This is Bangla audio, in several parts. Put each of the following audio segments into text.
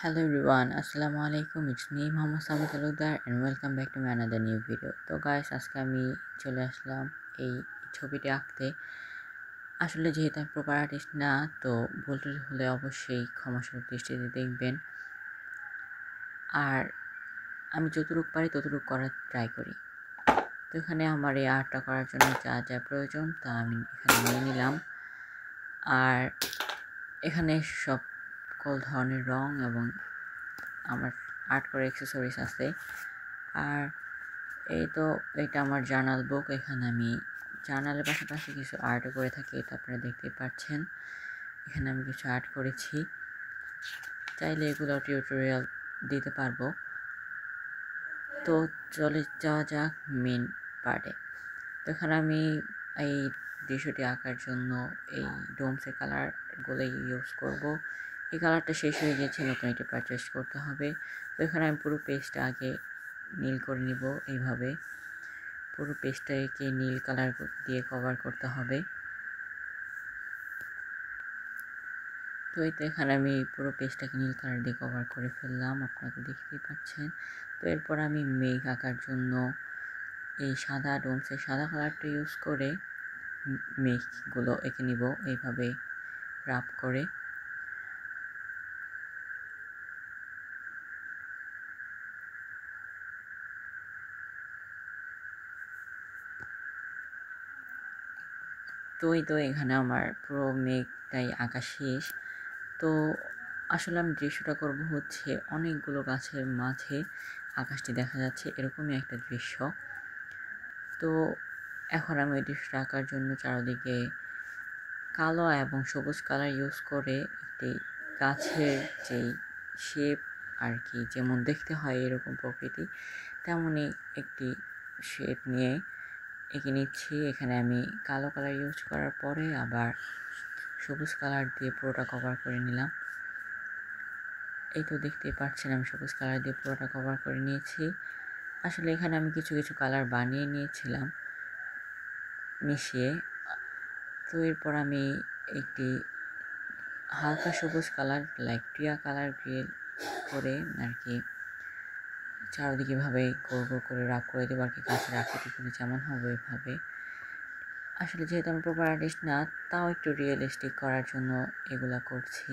Hello everyone, Assalamu alaikum. It's me Mohammad Sami Talukdar and welcome back to my another new video. তো গাইস আজকে আমি চলে আসলাম এই ছবিটি আঁকতে। আসলে যেহেতু আমি প্রপার আর্টিস্ট না, তো ভুল টুল হলে অবশ্যই ক্ষমাসুন্দর দৃষ্টিতে দেখবেন। আর আমি যতটুকু পারি ততটুকু করার ট্রাই করি। তো এখানে আমার এই আর্টটা করার জন্য যা যা প্রয়োজন তা আমি এখানে নিয়ে নিলাম। আর এখানে সকল ধরনের রং এবং আমার আর্ট করে অ্যাক্সেসরিজ আছে। আর এই তো এটা আমার জার্নাল বুক। এখানে আমি জার্নালের পাশাপাশি কিছু আর্টও করে থাকি, এটা আপনারা দেখতেই পাচ্ছেন। এখানে আমি কিছু আর্ট করেছি, চাইলে এগুলো টিউটোরিয়াল দিতে পারবো। তো চলে যাওয়া যাক মেন পার্টে। তো এখানে আমি এই দৃশ্যটি আঁকার জন্য এই ডোমসের কালারগুলো ইউজ করব। এই কালারটা শেষ হয়ে গেছে, নতুন এটি পারচেস করতে হবে। তো এখানে আমি পুরো পেজটা আগে নীল করে নিব। এইভাবে পুরো পেজটাকে নীল কালার দিয়ে কভার করতে হবে। তো এই তো এখানে আমি পুরো পেজটাকে নীল কালার দিয়ে কভার করে ফেললাম, আপনারা তো দেখতেই পাচ্ছেন। তো এরপর আমি মেঘ আঁকার জন্য এই সাদা ডোমসের সাদা কালারটা ইউজ করে মেঘগুলো এঁকে নিব এইভাবে রাব করে। তো এই তো এখানে আমার পুরো মেঘটাই আঁকা শেষ। তো আসলে আমি দৃশ্যটা করব হচ্ছে অনেকগুলো গাছের মাঝে আকাশটি দেখা যাচ্ছে এরকমই একটা দৃশ্য। তো এখন আমি ওই দৃশ্যটা আঁকার জন্য চারদিকে কালো এবং সবুজ কালার ইউজ করে একটি গাছের যেই শেপ আর কি, যেমন দেখতে হয় এরকম প্রকৃতি, তেমনই একটি শেপ নিয়ে এঁকে নিচ্ছি। এখানে আমি কালো কালার ইউজ করার পরে আবার সবুজ কালার দিয়ে পুরোটা কভার করে নিলাম। এই তো দেখতেই পাচ্ছেন আমি সবুজ কালার দিয়ে পুরোটা কভার করে নিয়েছি। আসলে এখানে আমি কিছু কিছু কালার বানিয়ে নিয়েছিলাম মিশিয়ে। তো এরপর আমি একটি হালকা সবুজ কালার লাইক টিয়া কালার গ্রে করে আর কি চারদিকে ভাবে গোল গোল করে রাব করে দেবো আর কি, গাছের আকৃতিগুলো যেমন হবে এভাবে। আসলে যেহেতু আমি প্রপার আর্টিস্ট না, তাও একটু রিয়েলিস্টিক করার জন্য এগুলা করছি।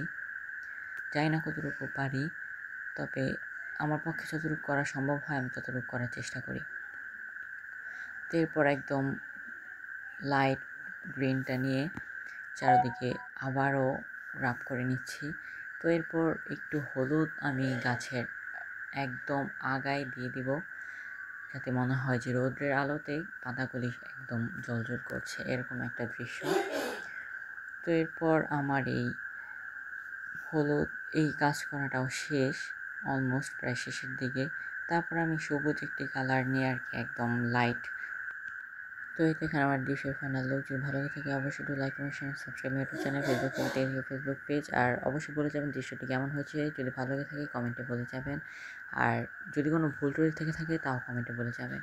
জানি না কতটুকু পারি, তবে আমার পক্ষে যতটুকু করা সম্ভব হয় আমি ততটুকু করার চেষ্টা করি। তো এরপর একদম লাইট গ্রিনটা নিয়ে চারদিকে আবারও রাব করে নিচ্ছি। তো এরপর একটু হলুদ আমি গাছের একদম আগায় দিয়ে দিব, যাতে মনে হয় যে রৌদ্রের আলোতে পাতাগুলি একদম জ্বলজ্বল করছে, এরকম একটা দৃশ্য। তো এরপর আমার এই হলুদ এই কাজ করাটাও শেষ, অলমোস্ট প্রায় শেষের দিকে। তারপর আমি সবুজ একটি কালার নিয়ে আর কি একদম লাইট। তো এই এখানে আমার দৃশ্যের ফাইনাল লুক। যদি ভালো লাগে থাকে অবশ্যই একটু like comment share subscribe YouTube channel, Facebook page. আর অবশ্যই বলে যাবেন দৃশ্যটি কেমন হয়েছে। যদি ভালো লাগে থাকে কমেন্টে বলে যাবেন, আর যদি কোনো ভুল টুল থেকে থাকে তাও কমেন্টে বলে যাবেন।